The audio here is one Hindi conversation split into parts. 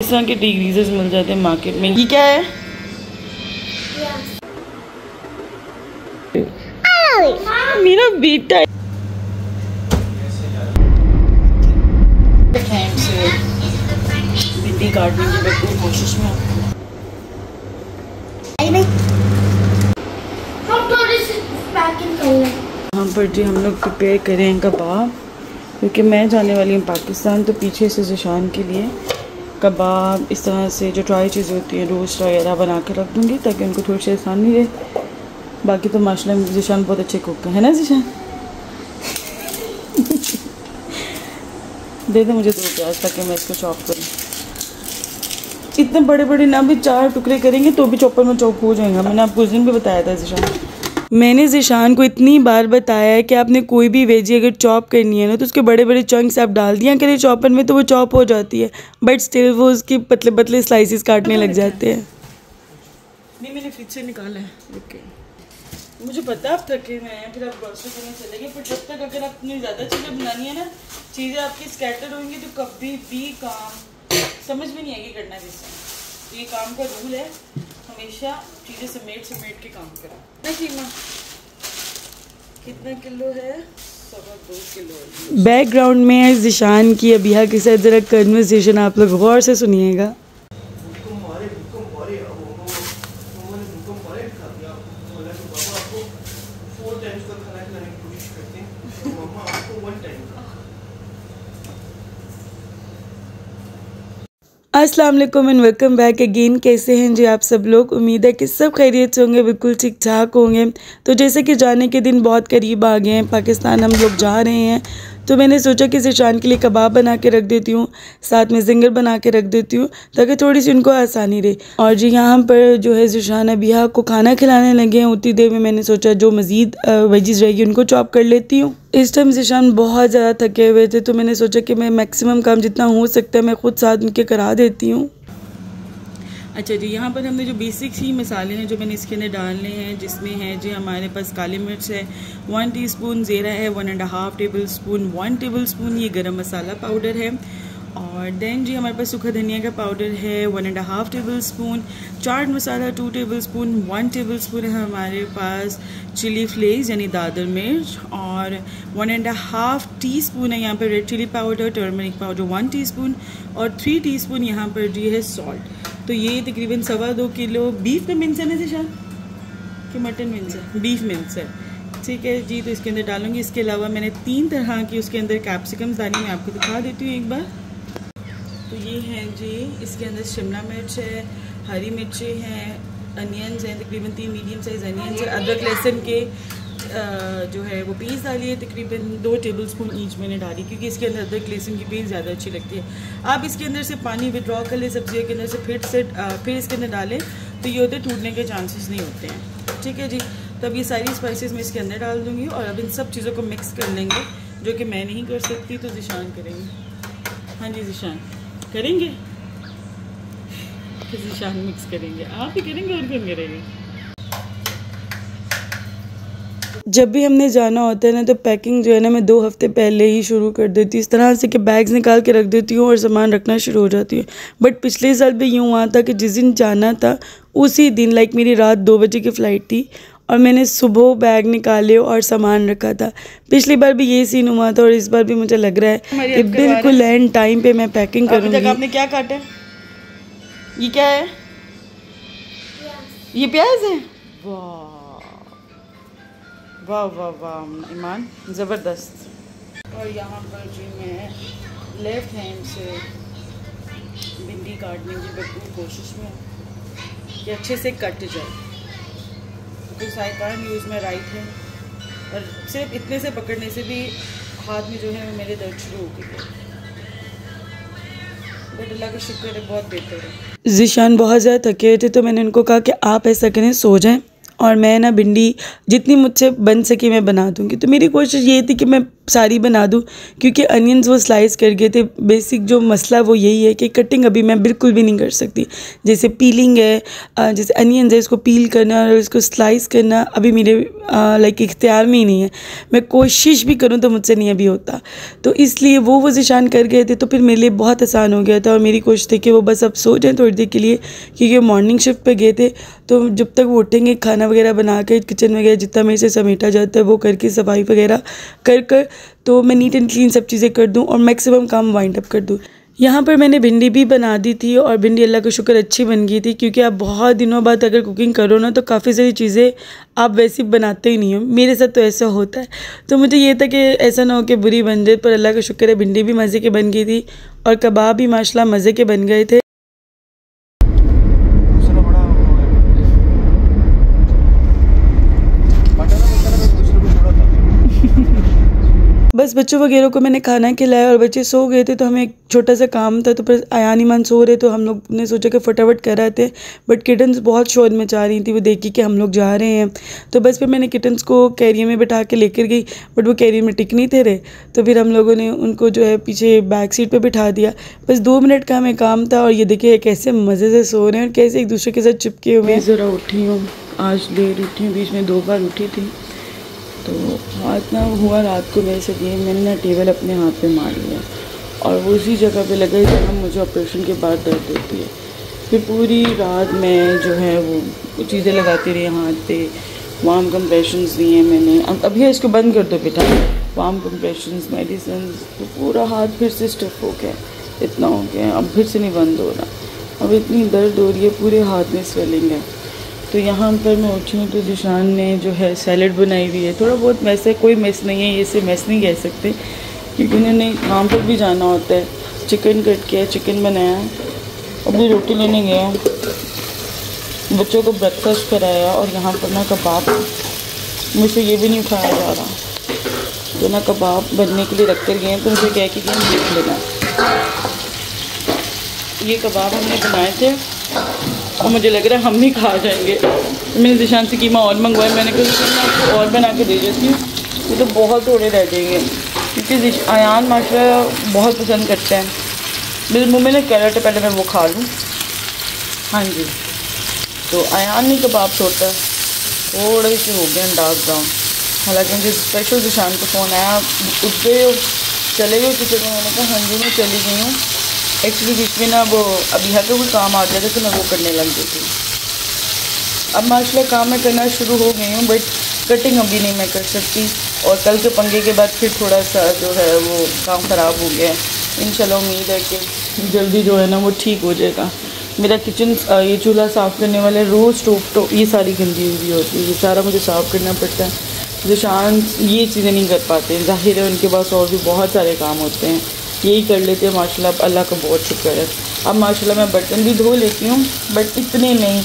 इस तरह के डिग्रीजेस मिल जाते हैं मार्केट में। ये क्या है? मेरा बेटा भिंडी काटने की बिल्कुल कोशिश में। यहाँ पर जी हम लोग प्रिपेयर करें कबाब, क्योंकि मैं जाने वाली हूँ पाकिस्तान, तो पीछे से ज़िशान के लिए कबाब इस तरह से जो ड्राई चीज़ें होती हैं रोस्ट वगैरह बना के रख दूँगी ताकि उनको थोड़ी सी आसानी रहे। बाकी तो माशाल्लाह ज़िशान बहुत अच्छे कुक है ना ज़िशान? दे दे मुझे 2 प्याज ताकि मैं इसको चॉप करूँ। इतने बड़े बड़े ना भी 4 टुकड़े करेंगे तो भी चॉपर में चॉप हो जाएगा। मैंने आपको उस दिन भी बताया था ज़िशान। मैंने ज़िशान को इतनी बार बताया है कि आपने कोई भी वेजी अगर चॉप करनी है ना तो उसके बड़े बड़े चंक्स आप डाल दिया करें चॉपर में तो वो चॉप हो जाती है, बट स्टिल वो उसके पतले पतले स्लाइसेस काटने लग जाते हैं। नहीं मैंने फ्रिज से निकाला है। ओके मुझे पता आप थके हुए हैं, फिर आप ग्रोसरी करने चले गए, पर जब तक अगर आपने ज़्यादा चीज़ें बनानी है ना, चीज़ें आपकी स्कैटर होंगी तो कभी भी काम समझ में नहीं आएगी करना जिससे। ये काम का रूल है, हमेशा चीज़ें समेट के काम करो ना। सीमा कितना किलो है? 2.25 किलो। बैकग्राउंड में है ज़िशान की अबिया के साथ ज़रा कन्वर्सेशन, आप लोग गौर से सुनिएगा। अस्सलाम वालेकुम एंड वेलकम बैक अगेन। कैसे हैं जी आप सब लोग? उम्मीद है कि सब खैरियत से होंगे, बिल्कुल ठीक ठाक होंगे। तो जैसे कि जाने के दिन बहुत करीब आ गए हैं, पाकिस्तान हम लोग जा रहे हैं, तो मैंने सोचा कि ज़िशान के लिए कबाब बना के रख देती हूँ, साथ में ज़िंगर बना के रख देती हूँ ताकि थोड़ी सी उनको आसानी रहे। और जी यहाँ पर जो है ज़िशान अबिया को खाना खिलाने लगे हैं, उतनी देर में मैंने सोचा जो मज़ीद वेजीज़ रहेगी उनको चॉप कर लेती हूँ। इस टाइम ज़िशान बहुत ज़्यादा थके हुए थे, तो मैंने सोचा कि मैं मैक्सिमम काम जितना हो सकता है मैं ख़ुद साथ उनके करा देती हूँ। अच्छा जी, यहाँ पर हमने जो बेसिक ही मसाले हैं जो मैंने इसके अंदर डालने हैं, जिसमें है जी हमारे पास काली मिर्च है 1 टीस्पून, ज़ीरा है 1.5 टेबल स्पून, 1 टेबल स्पून ये गरम मसाला पाउडर है, और देन जी हमारे पास सूखा धनिया का पाउडर है 1.5 table spoon, chaat masala 2 table spoon, 1 table spoon है हमारे पास चिली फ्लेक्स यानी दादर मिर्च, और 1.5 टीस्पून है यहाँ पर red chilli powder, turmeric powder 1 teaspoon, और 3 टीस्पून यहाँ पर जी है सॉल्ट। तो ये तकरीबन 2.25 किलो बीफ का मिन्स है ना ज़िशान कि मटन मिन्स है? बीफ मिन्स है, ठीक है जी। तो इसके अंदर डालूंगी। इसके अलावा मैंने 3 तरह की उसके अंदर कैप्सिकम्स डाली, मैं आपको दिखा देती हूँ एक बार। तो ये हैं जी, इसके अंदर शिमला मिर्च है, हरी मिर्चें हैं, अनियंस हैं, तकरीबन 3 मीडियम साइज़ अनियंस है, अदरक लहसुन के जो है वो पीस डाली है, तकरीबन 2 टेबल स्पून ईच मैंने डाली, क्योंकि इसके अंदर अदरक लहसुन की पेस्ट ज़्यादा अच्छी लगती है। आप इसके अंदर से पानी विड्रॉ कर ले सब्जियों के अंदर से, फिर इसके अंदर डालें तो ये होते टूटने के चांसेस नहीं होते हैं, ठीक है जी। तो अब ये सारी स्पाइसेस मैं इसके अंदर डाल दूँगी और अब इन सब चीज़ों को मिक्स कर लेंगे, जो कि मैं नहीं कर सकती तो ज़िशान करेंगे। हाँ जी ज़िशान करेंगे, तो ज़िशान मिक्स करेंगे, आप ही करेंगे और कौन करेंगे? जब भी हमने जाना होता है ना तो पैकिंग जो है ना मैं 2 हफ्ते पहले ही शुरू कर देती हूँ, इस तरह से कि बैग्स निकाल के रख देती हूँ और सामान रखना शुरू हो जाती है। बट पिछले साल भी यूँ हुआ था कि जिस दिन जाना था उसी दिन लाइक मेरी रात 2 बजे की फ़्लाइट थी और मैंने सुबह बैग निकाले और सामान रखा था। पिछली बार भी ये सीन हुआ था और इस बार भी मुझे लग रहा है कि बिल्कुल एंड टाइम पे मैं पैकिंग करूँगी। आपने क्या काटा है? ये क्या है? ये प्याज है? वाह वाह वाह वाह ईमान, ज़बरदस्त। और यहाँ पर जी मैं लेफ़्ट हैंड से भिंडी काटने की बिल्कुल कोशिश में कि अच्छे से कट जाए, तो I can't use my right hand, और सिर्फ इतने से पकड़ने से भी हाथ में जो है मेरे दर्द शुरू हो गई है। बट अल्लाह का शुक्र है बहुत बेहतर है। ज़िशान बहुत ज़्यादा थके हुए थे तो मैंने उनको कहा कि आप ऐसा करें सो जाएं और मैं ना भिंडी जितनी मुझसे बन सकी मैं बना दूंगी। तो मेरी कोशिश ये थी कि मैं सारी बना दूँ, क्योंकि अनियंस वो स्लाइस कर गए थे। बेसिक जो मसला वो यही है कि कटिंग अभी मैं बिल्कुल भी नहीं कर सकती। जैसे पीलिंग है, जैसे अनियंस है, इसको पील करना और इसको स्लाइस करना अभी मेरे लाइक इख्तियार में ही नहीं है। मैं कोशिश भी करूँ तो मुझसे नहीं अभी होता। तो इसलिए वो ज़िशान कर गए थे, तो फिर मेरे लिए बहुत आसान हो गया था। और मेरी कोशिश थी कि वो बस अब सो जाएँ थोड़ी देर के लिए, क्योंकि मॉर्निंग शिफ्ट पे गए थे। तो जब तक वो उठेंगे, खाना वगैरह बना के, किचन वगैरह जितना मेरे से समेटा जाता है वो करके, सफाई वगैरह कर तो मैं नीट एंड क्लीन सब चीज़ें कर दूँ और मैक्सिमम काम वाइंड अप कर दूँ। यहाँ पर मैंने भिंडी भी बना दी थी और भिंडी अल्लाह का शुक्र अच्छी बन गई थी, क्योंकि आप बहुत दिनों बाद अगर कुकिंग करो ना तो काफ़ी सारी चीज़ें आप वैसे बनाते ही नहीं हो। मेरे साथ तो ऐसा होता है। तो मुझे ये था कि ऐसा ना हो कि बुरी बन जाए, पर अल्लाह का शुक्र है भिंडी भी मज़े की बन गई थी और कबाब भी माशाल्लाह मज़े के बन गए थे। बस बच्चों वगैरह को मैंने खाना खिलाया और बच्चे सो गए थे, तो हमें एक छोटा सा काम था। तो फिर आयान ईमान सो रहे, तो हम लोग ने सोचा कि फटाफट कर आते हैं। बट किटन्स बहुत शोर मचा रही थी, वो देखी कि हम लोग जा रहे हैं। तो बस फिर मैंने किटन्स को कैरियर में बैठा के लेकर गई, बट वो कैरियर में टिक नहीं थे रहे। तो फिर हम लोगों ने उनको जो है पीछे बैक सीट पर बिठा दिया। बस 2 मिनट का हमें काम था और ये देखिए कैसे मज़े से सो रहे हैं और कैसे एक दूसरे के साथ चिपके हुए हैं। ज़रा उठी हूँ, आज देर उठी हूँ, बीच में 2 बार उठी थी। तो हाथ ना हुआ रात को मेरे से ये, मैंने ना टेबल अपने हाथ पे मार लिया और वो उसी जगह पे लगा जहाँ मुझे ऑपरेशन के बाद दर्द होती है। फिर पूरी रात मैं जो है वो चीज़ें लगाती रही हाथ पे। वार्म कंप्रेशंस दिए मैंने। अब अभी इसको बंद कर दो बेटा, वार्म कंप्रेशंस, मेडिसिन। तो पूरा हाथ फिर से स्टिफ हो गया, इतना हो गया, अब फिर से नहीं बंद हो रहा। अब इतनी दर्द हो रही है, पूरे हाथ में स्वेलिंग है। तो यहाँ पर मैं उठी हूँ तो ज़िशान ने जो है सैलड बनाई हुई है। थोड़ा बहुत मैस है, कोई मैस नहीं है, ये से मैस नहीं कह सकते, क्योंकि उन्होंने काम पर भी जाना होता है। चिकन कट किया, चिकन बनाया, अभी रोटी लेने गया, बच्चों को ब्रेकफास्ट कराया और यहाँ पर ना कबाब, मुझसे ये भी नहीं उठाया जा रहा, तो ना कबाब बनने के लिए रख कर गए। तो मुझे कह के देख लेना, ये कबाब हमने बनाए थे और मुझे लग रहा है हम भी खा जाएंगे। तो मैंने ज़िशान से कीमा और मंगवाया, मैंने कहा आपको और बना के दे देती हूँ, ये तो बहुत थोड़े रह जाएंगे, क्योंकि आयान माशाल्लाह बहुत पसंद करते हैं। मेरे मुँह में ना कैरेट है, पहले मैं वो खा लूँ। हाँ जी, तो आयान नहीं कबाब छोड़ता है, थोड़े से हो गए डार्क ब्राउन। हालांकि मुझे स्पेशल ज़िशान को फ़ोन आया, उठ गए हो, चले गए किचन में? मैंने कहा हाँ जी मैं चली गई हूँ। एक्चुअली बीच में ना वो अभी है तो कोई काम आ गया था, तो मैं वो करने लग गई थी। अब माशाल्लाह काम मैं करना शुरू हो गई हूँ, बट कटिंग अभी नहीं मैं कर सकती। और कल के पंगे के बाद फिर थोड़ा सा जो है वो काम ख़राब हो गया है। इंशाल्लाह उम्मीद है कि जल्दी जो है ना वो ठीक हो जाएगा। मेरा किचन ये चूल्हा साफ़ करने वाले रोज़ स्टोव ये सारी गंदी हुई होती है, ये सारा मुझे साफ़ करना पड़ता है। ज़िशान ये चीज़ें नहीं कर पाते, ज़ाहिर है उनके पास और भी बहुत सारे काम होते हैं, यही कर लेते हैं। माशाल्लाह अब अल्लाह का बहुत शुक्र है। अब माशाल्लाह मैं बर्तन भी धो लेती हूँ, बट इतने नहीं,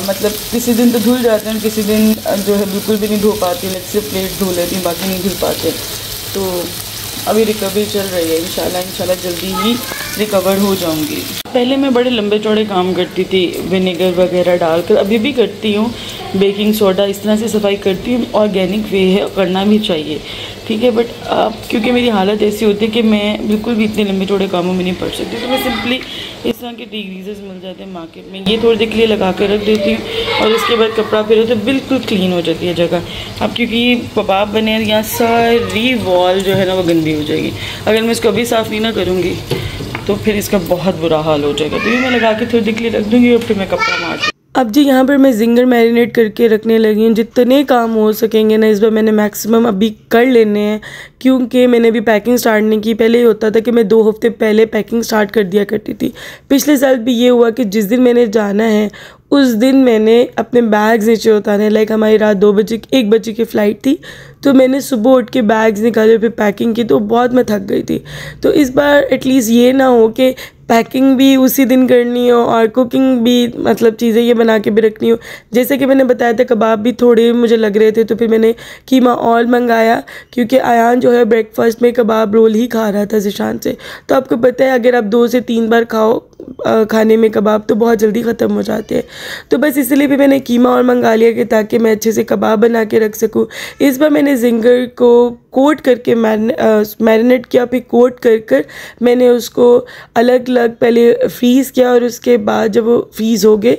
मतलब किसी दिन तो धुल जाते हैं, किसी दिन जो है बिल्कुल भी नहीं धो पाती हूँ, सिर्फ प्लेट धो लेती हूँ, बाकी नहीं धुल पाते। तो अभी रिकवरी चल रही है, इंशाल्लाह जल्दी ही रिकवर हो जाऊंगी। पहले मैं बड़े लंबे चौड़े काम करती थी, विनेगर वगैरह डालकर, अभी भी करती हूँ, बेकिंग सोडा इस तरह से सफाई करती हूँ। ऑर्गेनिक वे है, करना भी चाहिए, ठीक है। बट क्योंकि मेरी हालत ऐसी होती है कि मैं बिल्कुल भी इतने लंबे चौड़े कामों में नहीं पड़ सकती, तो मैं सिंपली इस तरह के डिग्रीज़ मिल जाते हैं मार्केट में, ये थोड़ी देर के लिए लगा कर रख देती हूँ और उसके बाद कपड़ा फिर तो बिल्कुल क्लीन हो जाती है जगह। अब क्योंकि कबाब बने यहाँ सारी वॉल जो है ना वो गंदी हो जाएगी, अगर मैं इसको अभी साफ़ नहीं ना करूँगी तो फिर इसका बहुत बुरा हाल हो जाएगा। तो ये मैं लगा के थोड़ी देर के लिए रख दूँगी और फिर मैं कपड़ा मार दूँगी। अब जी यहाँ पर मैं जिंगर मैरिनेट करके रखने लगी हूँ। जितने काम हो सकेंगे ना इस बार मैंने मैक्सिमम अभी कर लेने हैं, क्योंकि मैंने अभी पैकिंग स्टार्ट नहीं की। पहले ये होता था कि मैं 2 हफ्ते पहले पैकिंग स्टार्ट कर दिया करती थी। पिछले साल भी ये हुआ कि जिस दिन मैंने जाना है उस दिन मैंने अपने बैग्स नीचे उतारे, लाइक हमारी रात 1 बजे की फ़्लाइट थी, तो मैंने सुबह उठ के बैग्स निकाले, फिर पैकिंग की, तो बहुत मैं थक गई थी। तो इस बार एटलीस्ट ये ना हो कि पैकिंग भी उसी दिन करनी हो और कुकिंग भी, मतलब चीज़ें ये बना के भी रखनी हो। जैसे कि मैंने बताया था कबाब भी थोड़े मुझे लग रहे थे, तो फिर मैंने कीमा और मंगाया, क्योंकि आयान जो है ब्रेकफास्ट में कबाब रोल ही खा रहा था ज़िशान से। तो आपको पता है अगर आप 2 से 3 बार खाओ खाने में कबाब तो बहुत जल्दी ख़त्म हो जाते हैं। तो बस इसलिए भी मैंने कीमा और मंगा लिया कि ताकि मैं अच्छे से कबाब बना के रख सकूँ। इस बार मैंने जिंगर को कोट करके मैरिनेट किया, फिर कोट कर मैंने उसको अलग अलग पहले फ्रीज़ किया, और उसके बाद जब वो फ्रीज़ हो गए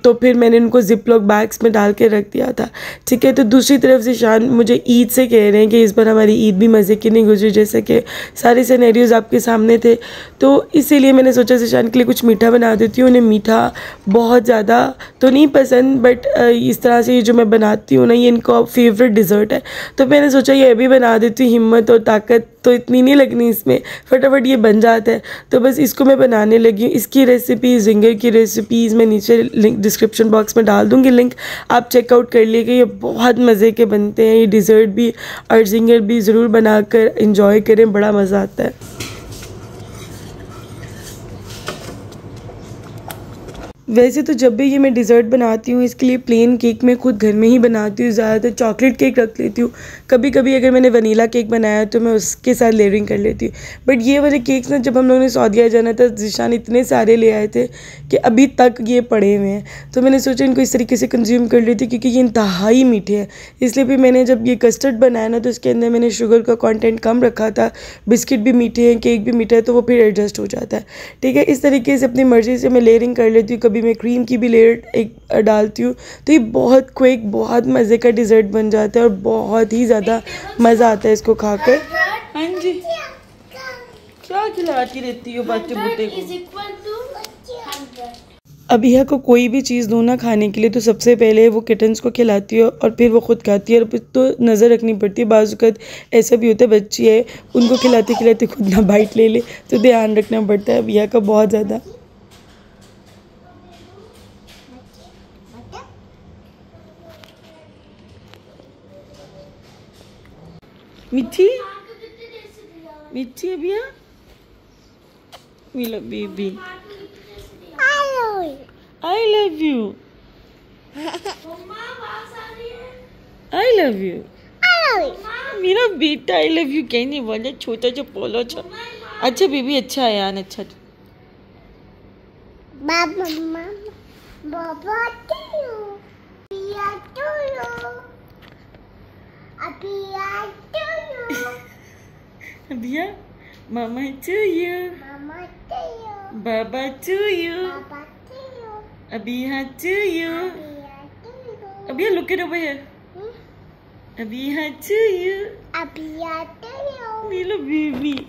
तो फिर मैंने उनको जिप लॉक बैग्स में डाल के रख दिया था। ठीक है, तो दूसरी तरफ से शान मुझे ईद से कह रहे हैं कि इस बार हमारी ईद भी मज़े की नहीं गुजरी, जैसे कि सारे सिनेरियोज़ आपके सामने थे। तो इसीलिए मैंने सोचा ज़ीशान के लिए कुछ मीठा बना देती हूँ। उन्हें मीठा बहुत ज़्यादा तो नहीं पसंद, बट इस तरह से जो मैं बनाती हूँ ना, ये इनका फेवरेट डिज़र्ट है। तो मैंने सोचा ये भी बना देती हूँ, हिम्मत और ताकत तो इतनी नहीं लगनी इसमें, फटाफट ये बन जाता है। तो बस इसको मैं बनाने लगी हूँ। इसकी रेसिपी, जिंगर की रेसिपीज़ मैं नीचे लिंक डिस्क्रिप्शन बॉक्स में डाल दूँगी, लिंक आप चेकआउट कर लीजिएगा। ये बहुत मज़े के बनते हैं, ये डिज़र्ट भी और जिंगर भी ज़रूर बनाकर इंजॉय करें, बड़ा मज़ा आता है। वैसे तो जब भी ये मैं डिज़र्ट बनाती हूँ, इसके लिए प्लेन केक मैं खुद घर में ही बनाती हूँ। ज़्यादातर चॉकलेट केक रख लेती हूँ, कभी कभी अगर मैंने वनीला केक बनाया तो मैं उसके साथ लेयरिंग कर लेती हूँ। बट ये वाले केक्स ना, जब हम लोगों ने सऊदीया जाना था, ज़ीशान इतने सारे ले आए थे कि अभी तक ये पड़े हुए हैं। तो मैंने सोचा इनको इस तरीके से कंज्यूम कर लेती, क्योंकि ये इंतहाई मीठे हैं। इसलिए भी मैंने जब ये कस्टर्ड बनाया ना, तो उसके अंदर मैंने शुगर का कॉन्टेंट कम रखा था। बिस्किट भी मीठे हैं, केक भी मीठा है, तो वो फिर एडजस्ट हो जाता है। ठीक है, इस तरीके से अपनी मर्ज़ी से मैं लेयरिंग कर लेती हूँ। कभी मैं क्रीम की भी लेयर एक डालती हूँ, तो ये बहुत क्विक, बहुत मज़े का डिज़र्ट बन जाता है और बहुत ही ज़्यादा मज़ा आता है इसको खाकर। हाँ जी, क्या खिलाती रहती हो बच्चे बूटे को? अभिया को कोई भी चीज़ दो ना खाने के लिए, तो सबसे पहले वो किटन्स को खिलाती है और फिर वो खुद खाती है। और फिर तो नज़र रखनी पड़ती है, बाज़ वक़्त ऐसा भी होता है बच्ची है, उनको खिलाते खिलाते खुद ना बाइट ले ले, तो ध्यान रखना पड़ता है अभिया का बहुत ज़्यादा। मीठी मीठी अभिया, we love baby, I love you, I love you, मेरा बेटा I love you कहने वाला छोटा जो पोलो छो। अच्छा बेबी, अच्छा है यार, अच्छा। अभिया, mama to you, baba to you, Abiha to you, Abiya look it over here, Abiha to you, we love baby.